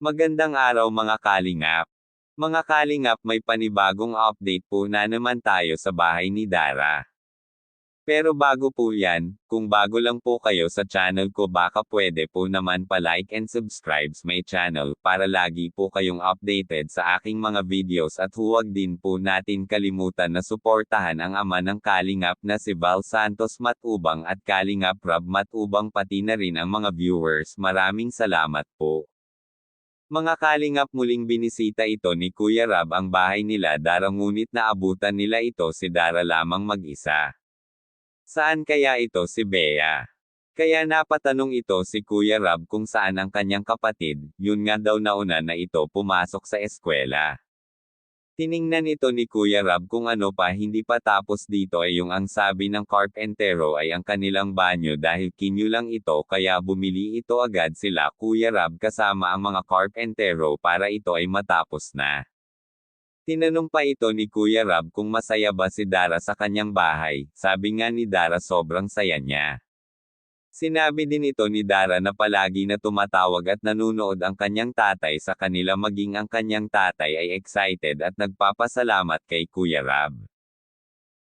Magandang araw mga kalingap. Mga kalingap, may panibagong update po na naman tayo sa bahay ni Dara. Pero bago po yan, kung bago lang po kayo sa channel ko, baka pwede po naman pa-like and subscribe my channel para lagi po kayong updated sa aking mga videos, at huwag din po natin kalimutan na suportahan ang ama ng kalingap na si Val Santos Matubang at Kalingap Rob Matubang, pati na rin ang mga viewers. Maraming salamat po. Mga kalingap, muling binisita ito ni Kuya Rab ang bahay nila Dara, ngunit naabutan nila ito si Dara lamang mag-isa. Saan kaya ito si Bea? Kaya napatanong ito si Kuya Rab kung saan ang kanyang kapatid. Yun nga daw, nauna na ito pumasok sa eskwela. Tiningnan ito ni Kuya Rab kung ano pa hindi pa tapos dito, ay yung ang sabi ng karpentero ay ang kanilang banyo, dahil kinyo lang ito, kaya bumili ito agad sila Kuya Rab kasama ang mga karpentero para ito ay matapos na. Tinanong pa ito ni Kuya Rab kung masaya ba si Dara sa kanyang bahay. Sabi nga ni Dara sobrang saya niya. Sinabi din ito ni Dara na palagi na tumatawag at nanunood ang kanyang tatay sa kanila, maging ang kanyang tatay ay excited at nagpapasalamat kay Kuya Rab.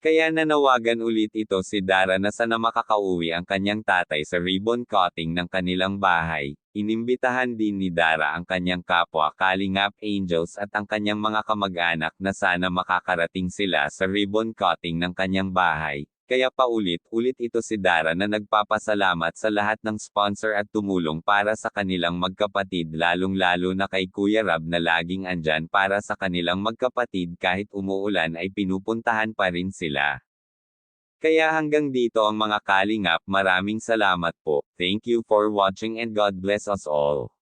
Kaya nanawagan ulit ito si Dara na sana makakauwi ang kanyang tatay sa ribbon cutting ng kanilang bahay. Inimbitahan din ni Dara ang kanyang kapwa Kalingap Angels at ang kanyang mga kamag-anak na sana makakarating sila sa ribbon cutting ng kanyang bahay. Kaya paulit-ulit ito si Dara na nagpapasalamat sa lahat ng sponsor at tumulong para sa kanilang magkapatid, lalong-lalo na kay Kuya Rab na laging andyan para sa kanilang magkapatid, kahit umuulan ay pinupuntahan pa rin sila. Kaya hanggang dito ang mga kalingap, maraming salamat po. Thank you for watching and God bless us all.